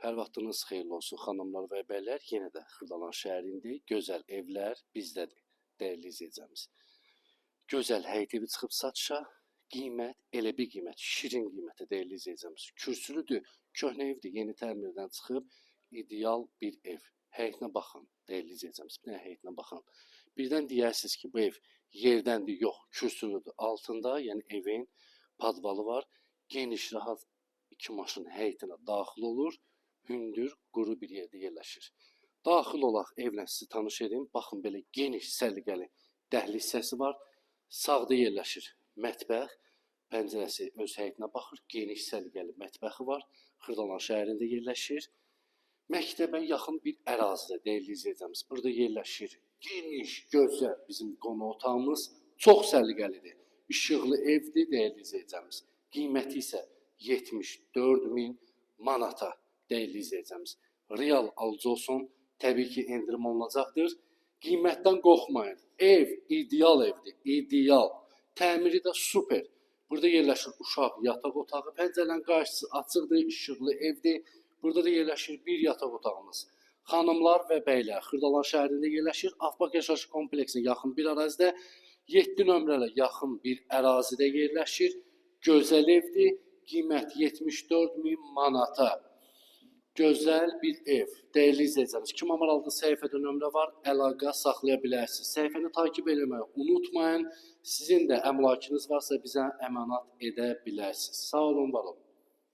Hər vaxtınız xeyirli olsun xanımlar və bəylər. Yenə də Xırdalan şəhərində gözəl evlər bizdədir, dəyərli izləyicimiz. Gözəl həyət evi çıxıb satışa, qiymət elə bir qiymət, şirin qiymətə dəyərli izləyicimiz. Kürsülüdür, köhnə evdir, yeni təmirdən çıxıb ideal bir ev. Həyətinə baxın, dəyərli izləyicimiz. Bir dənə həyətinə baxın. Birdən deyərsiniz ki, bu ev yerdəndir, yox, kürsülüdür. Altında, yəni evin padvalı var. Geniş, rahat iki maşın həyətinə daxil olur. Hündür, quru bir yerdə yerləşir. Daxil olaq evlə sizi tanış edin. Baxın, belə geniş, səliqəli dəhliz hissəsi var. Sağda yerləşir mətbəx. Pəncərəsi öz həyətinə baxır. Geniş, səliqəli mətbəxi var. Xırdalan şəhərində yerləşir. Məktəbə yaxın bir ərazidə, dəyərli izləyicimiz. Burada yerləşir geniş, gözəl bizim qonaq otağımız. Çox səliqəlidir. İşıqlı evdir, dəyərli izləyicimiz. Qiyməti isə 74.000 manata. Dəyərli izləyicimiz, real alıcı olsun, təbii ki, endirim olunacaqdır. Qiymətdən qorxmayın. Ev ideal evdir, ideal. Təmiri də super. Burada yerləşir uşaq yataq otağı, pəncərələrin qarşısı açıqdır, işıqlı evdir. Burada da yerləşir bir yataq otağımız. Xanımlar və bəylər, Xırdalan şəhərində yerləşir. Afbaq yaşayış kompleksinə yaxın bir ərazidə, 7 nömrələ yaxın bir ərazidə yerləşir. Gözəl evdir, qiymət 74.000 manata. Gözəl bir ev. Dəyərli izləyicimiz, 2 numaralı səhifədə nömrə var, əlaqə saxlaya bilərsiniz. Səhifəni takib etməyi unutmayın. Sizin də əmlakınız varsa bizə əmanət edə bilərsiniz. Sağ olun, var olun.